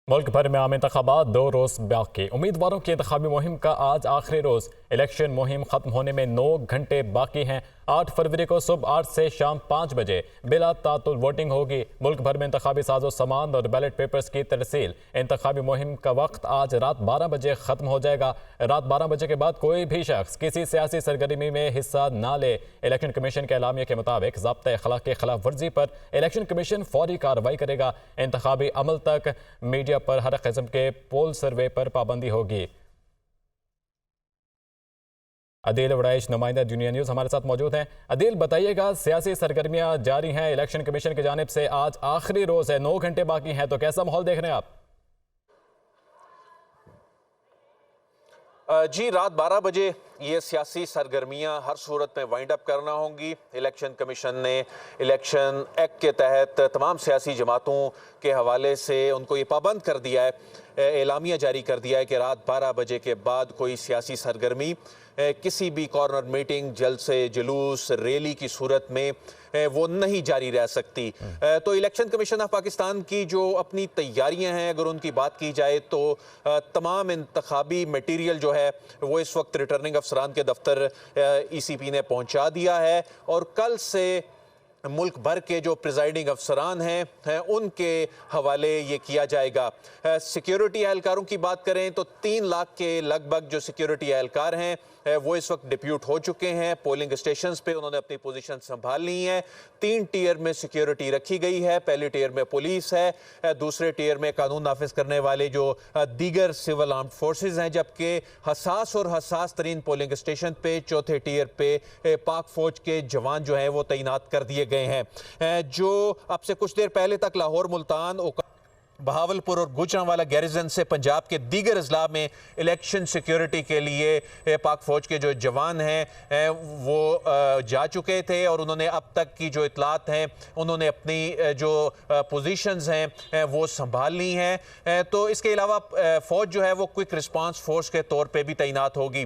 मुल्क भर में आम इंतखाबात 2 रोज बाकी। उम्मीदवारों की इंतखाबी मुहिम का आज आखिरी रोज। इलेक्शन मुहिम खत्म होने में 9 घंटे बाकी हैं। 8 फरवरी को सुबह 8 से शाम 5 बजे बिला तातुल वोटिंग होगी। मुल्क भर में इंतखाबी साजो सामान और बैलेट पेपर्स की तरसील। इंतखाबी मुहिम का वक्त आज रात 12 बजे खत्म हो जाएगा। रात 12 बजे के बाद कोई भी शख्स किसी सियासी सरगर्मी में हिस्सा ना ले। इलेक्शन कमीशन के एलामिया के मुताबिक ज़ाब्ता अखलाक की खिलाफ वर्जी पर इलेक्शन कमीशन फौरी कार्रवाई करेगा। इंतखाबी अमल तक मीडिया पर हर किस्म के पोल सर्वे पर पाबंदी होगी। अदील वड़ाइश नुमाइंदा जूनियर न्यूज़ हमारे साथ मौजूद हैं। अदील, बताइएगा, सियासी सरगर्मियां जारी हैं, इलेक्शन कमीशन की जानिब से आज आखिरी रोज है, 9 घंटे बाकी हैं, तो कैसा माहौल देख रहे हैं आप? जी, रात 12 बजे ये सियासी सरगर्मियां हर सूरत में वाइंड अप करना होंगी। इलेक्शन कमीशन ने इलेक्शन एक्ट के तहत तमाम सियासी जमातों के हवाले से उनको ये पाबंद कर दिया है, एलामिया जारी कर दिया है कि रात 12 बजे के बाद कोई सियासी सरगर्मी किसी भी कॉर्नर मीटिंग, जलसे, जुलूस, रैली की सूरत में वो नहीं जारी रह सकती। तो इलेक्शन कमीशन ऑफ पाकिस्तान की जो अपनी तैयारियां हैं, अगर उनकी बात की जाए तो तमाम इंतखाबी मटीरियल जो है वो इस वक्त रिटर्निंग अफसरान के दफ्तर ECP ने पहुंचा दिया है और कल से मुल्क भर के जो प्रिजाइडिंग अफसरान हैं उनके हवाले ये किया जाएगा। सिक्योरिटी एहलकारों की बात करें तो 3 लाख के लगभग जो सिक्योरिटी एहलकार हैं वो इस वक्त डिप्यूट हो चुके हैं। पोलिंग स्टेशंस पे उन्होंने अपनी पोजीशन संभाल ली है। 3 टियर में सिक्योरिटी रखी गई है। पहले टियर में पुलिस है, दूसरे टियर में कानून नाफिज करने वाले जो दीगर सिविल आर्म्ड फोर्सेज हैं, जबकि हसास तरीन पोलिंग स्टेशन पे चौथे टियर पे पाक फौज के जवान जो हैं वो तैनात कर दिए गए हैं। जो अब से कुछ देर पहले तक लाहौर, मुल्तान, बहावलपुर और गुजरांवाला गैरिजन से पंजाब के दीगर अजला में इलेक्शन सिक्योरिटी के लिए पाक फौज के जो जवान हैं वो जा चुके थे और उन्होंने अब तक की जो इतलात हैं उन्होंने अपनी जो पोजीशंस हैं वो संभाल ली हैं। तो इसके अलावा फौज जो है वो क्विक रिस्पांस फोर्स के तौर पे भी तैनात होगी।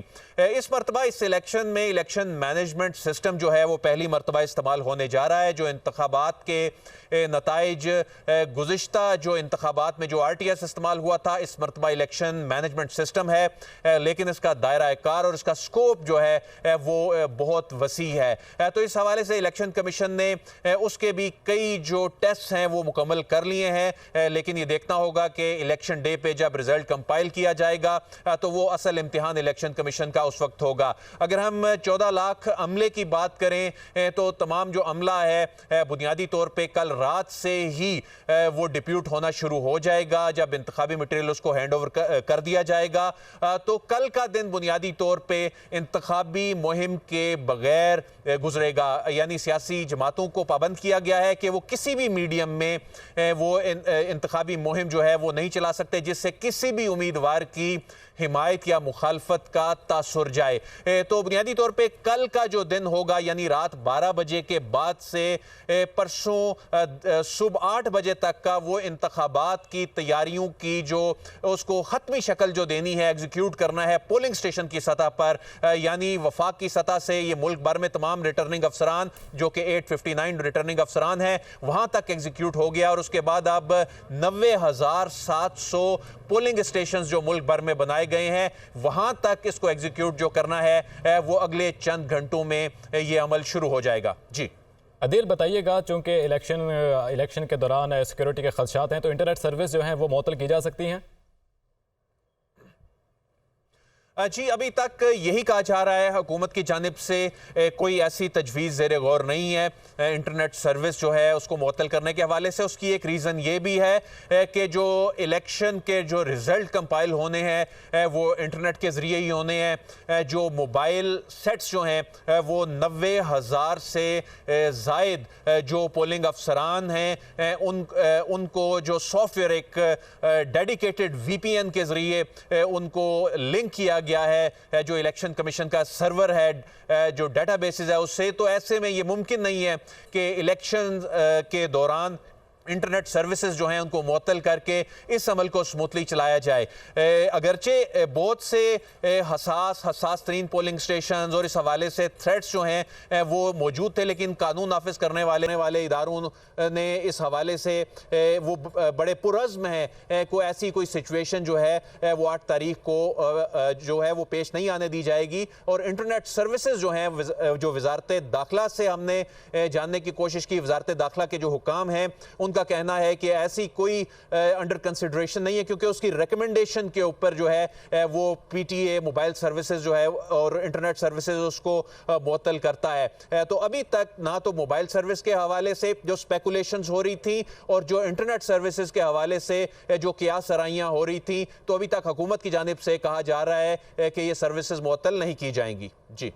इस मरतबा इस इलेक्शन में इलेक्शन मैनेजमेंट सिस्टम जो है वो पहली मरतबा इस्तेमाल होने जा रहा है। जो इंतखाबात के नताइज गुज़िश्ता जो इंतखाबात में जो RTS इस्तेमाल हुआ था, इस मरतबा इलेक्शन मैनेजमेंट सिस्टम है, लेकिन इसका दायरा कार और इसका स्कोप जो है वो बहुत वसी है। तो इस हवाले से इलेक्शन कमीशन ने उसके भी कई जो टेस्ट हैं वो मुकम्मल कर लिए हैं, लेकिन ये देखना होगा कि इलेक्शन डे पे जब रिजल्ट कंपाइल किया जाएगा तो वो असल इम्तिहान इलेक्शन कमीशन का उस वक्त होगा। अगर हम 14 लाख अमले की बात करें तो तमाम जो अमला है बुनियादी तौर पर कल रात से ही वो डिप्यूट होना शुरू हो जाएगा। जब इंतखाबी मटेरियल उसको हैंड ओवर कर दिया जाएगा तो कल का दिन बुनियादी तौर पे इंतखाबी मुहिम के बगैर गुजरेगा। यानी सियासी जमातों को पाबंद किया गया है कि वो किसी भी मीडियम में वो इंतखाबी मुहिम जो है वो नहीं चला सकते जिससे किसी भी उम्मीदवार की हिमायत या मुखालफत का तासुर जाए। तो बुनियादी तौर पे कल का जो दिन होगा यानी रात 12 बजे के बाद से परसों सुबह 8 बजे तक का वो इंतखाबात की तैयारियों की जो उसको हतमी शक्ल जो देनी है, एग्जीक्यूट करना है पोलिंग स्टेशन की सतह पर, यानी वफाक की सतह से ये मुल्क भर में तमाम रिटर्निंग अफसरान जो कि 859 रिटर्निंग अफसरान हैं वहां तक एग्जीक्यूट हो गया और उसके बाद अब 90,700 पोलिंग स्टेशन जो मुल्क भर में बनाए गए हैं वहां तक इसको एग्जीक्यूट जो करना है वो अगले चंद घंटों में ये अमल शुरू हो जाएगा। जी अदील, बताइएगा, चूंकि इलेक्शन के दौरान सिक्योरिटी के खदशात हैं तो इंटरनेट सर्विस जो है वो मुअत्तल की जा सकती हैं? जी, अभी तक यही कहा जा रहा है, हुकूमत की जानिब से कोई ऐसी तजवीज़ ज़ेर गौर नहीं है इंटरनेट सर्विस जो है उसको मुअत्तल करने के हवाले से। उसकी एक रीज़न ये भी है कि जो इलेक्शन के जो रिज़ल्ट कंपाइल होने हैं वो इंटरनेट के ज़रिए ही होने हैं। जो मोबाइल सेट्स जो हैं वो 90,000 से ज़ायद जो पोलिंग अफसरान हैं उनको जो सॉफ्टवेयर एक डेडिकेटेड VPN के ज़रिए उनको लिंक किया गया है जो इलेक्शन कमीशन का सर्वर है, जो डेटाबेसेस है उससे। तो ऐसे में ये मुमकिन नहीं है कि इलेक्शन के दौरान इंटरनेट सर्विसेज जो हैं उनको मुअत्तल करके इस अमल को स्मूथली चलाया जाए। अगरचे बहुत से हसास तरीन पोलिंग स्टेशन और इस हवाले से थ्रेट्स जो हैं वो मौजूद थे, लेकिन कानून नाफिज करने वाले इदारों ने इस हवाले से वो बड़े पुरज़्म हैं कोई ऐसी कोई सिचुएशन जो है वो 8 तारीख को जो है वो पेश नहीं आने दी जाएगी। और इंटरनेट सर्विसेज जो हैं जो वजारत दाखिला से हमने जानने की कोशिश की, वजारत दाखिला के जो हुकाम हैं उनका कहना है कि ऐसी कोई अंडर कंसिडरेशन नहीं है, क्योंकि उसकी रिकमेंडेशन के ऊपर जो है वो पीटीए मोबाइल सर्विसेज जो है और इंटरनेट सर्विसेज उसको मुअत्तल करता है। तो अभी तक ना तो मोबाइल सर्विस के हवाले से जो स्पेकुलेशंस हो रही थी और जो इंटरनेट सर्विसेज के हवाले से जो कियास सराइयां हो रही थी, तो अभी तक हुकूमत की जानिब से कहा जा रहा है कि ये सर्विसेज मुअत्तल नहीं की जाएंगी। जी।